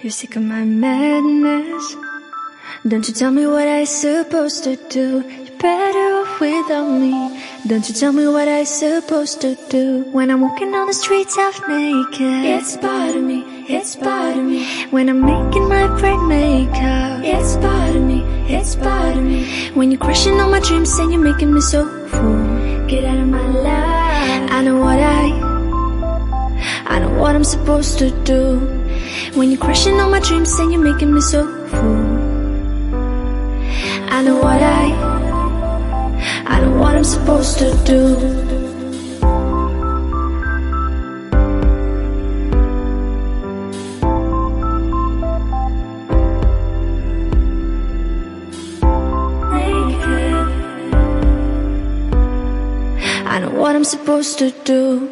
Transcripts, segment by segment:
You're sick of my madness. Don't you tell me what I supposed to do. You're better off without me. Don't you tell me what I supposed to do. When I'm walking on the streets half naked, it's part of me, it's part of me. When I'm making my bright makeup, it's part of me, it's part of me. When you're crushing all my dreams and you're making me so full, get out of my life. I know what I'm supposed to do. When you're crushing all my dreams and you're making me so full, I know what I'm supposed to do. I know what I'm supposed to do.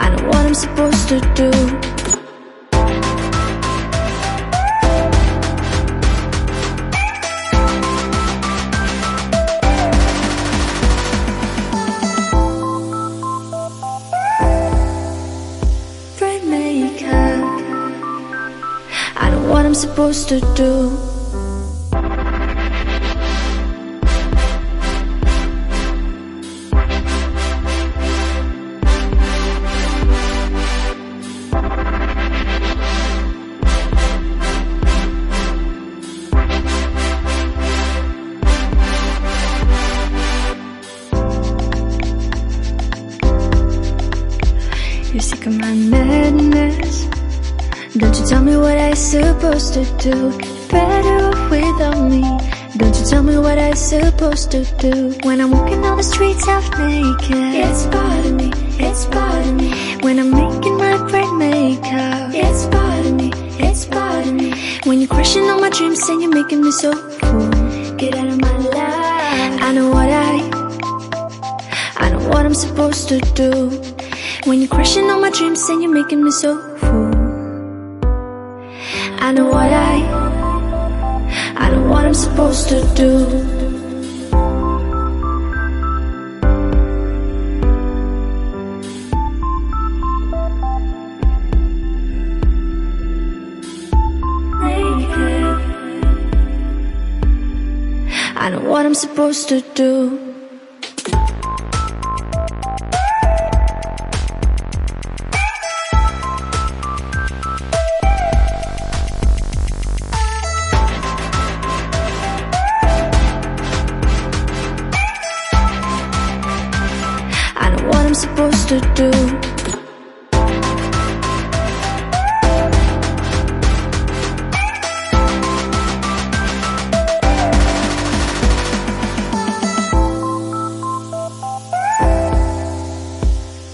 I know what I'm supposed to do. I know what I'm supposed to do. You're sick of my madness. Don't you tell me what I supposed to do. You're better off without me. Don't you tell me what I supposed to do. When I'm walking on the streets half naked, it's part of me, it's part of me. When I'm making my bright makeup, it's part of me, it's part of me. When you're crushing all my dreams and you're making me so full, get out of my life. I know what I'm supposed to do. When you're crushing all my dreams and you're making me so full, I know what I'm supposed to do. I know what I'm supposed to do. I know what I'm supposed to do.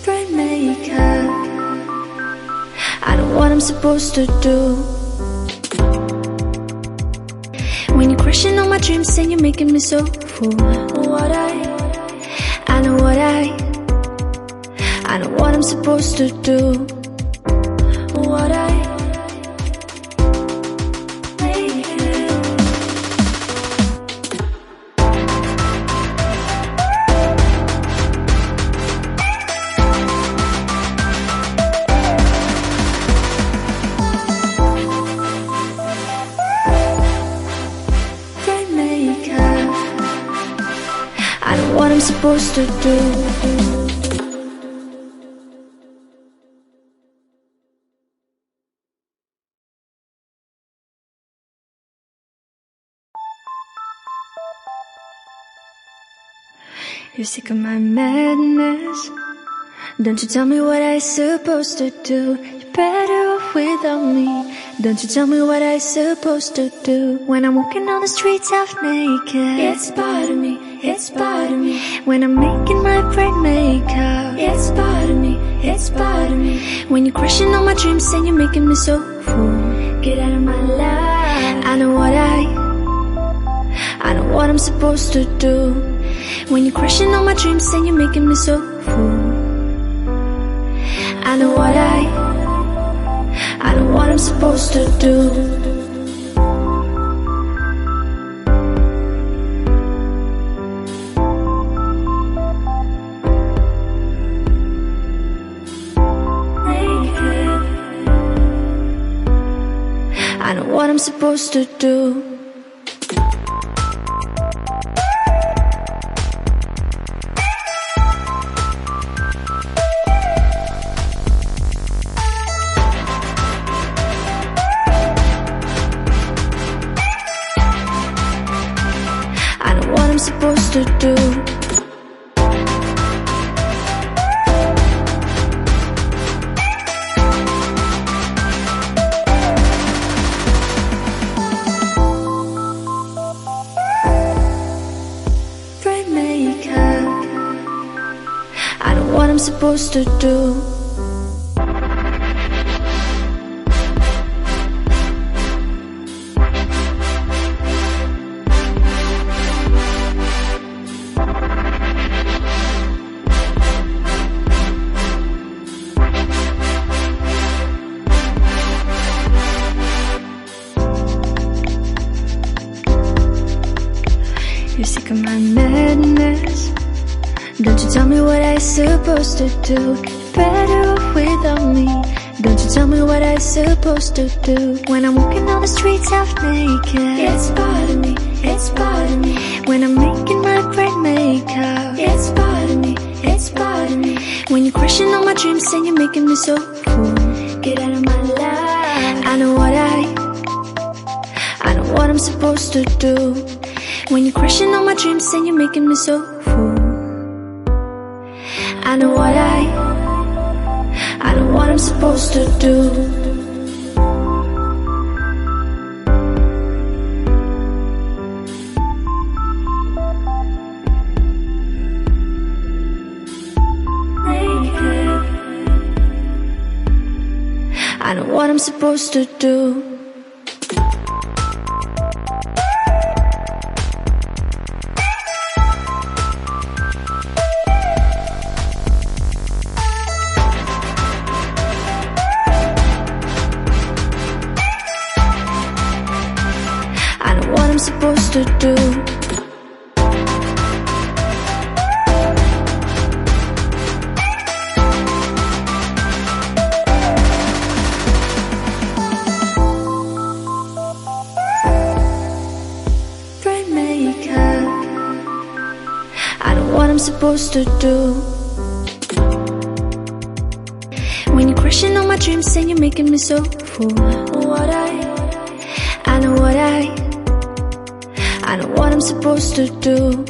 Bright makeup. I know what I'm supposed to do. When you're crushing all my dreams and you're making me so full, I know what I'm supposed to do. Bright makeup. I know what I'm supposed to do. You're sick of my madness. Don't you tell me what I supposed to do. You're better off without me. Don't you tell me what I supposed to do. When I'm walking on the streets half naked, it's part of me, it's part of me. When I'm making my bright makeup, it's part of me, it's part of me. When you're crushing all my dreams and you're making me so full, get out of my life. I know what I'm supposed to do. When you're crushing all my dreams and you're making me so full, I know what I'm supposed to do. I know what I'm supposed to do. I know what I'm supposed to do. I know what I'm supposed to do. You're sick of my madness. Don't you tell me what I'm supposed to do. Better off without me. Don't you tell me what I'm supposed to do. When I'm walking on the streets half naked, it's part of me, it's part of me. When I'm making my bright makeup, it's part of me, it's part of me. When you're crushing on my dreams and you're making me so cool, get out of my life. I know what I'm supposed to do. When you're crushing on my dreams and you're making me so fool, I know what I'm supposed to do. I know what I'm supposed to do. What I'm supposed to do. Bright makeup. I know what I'm supposed to do. When you're crushing on my dreams and you're making me so full, I know what I'm supposed to do.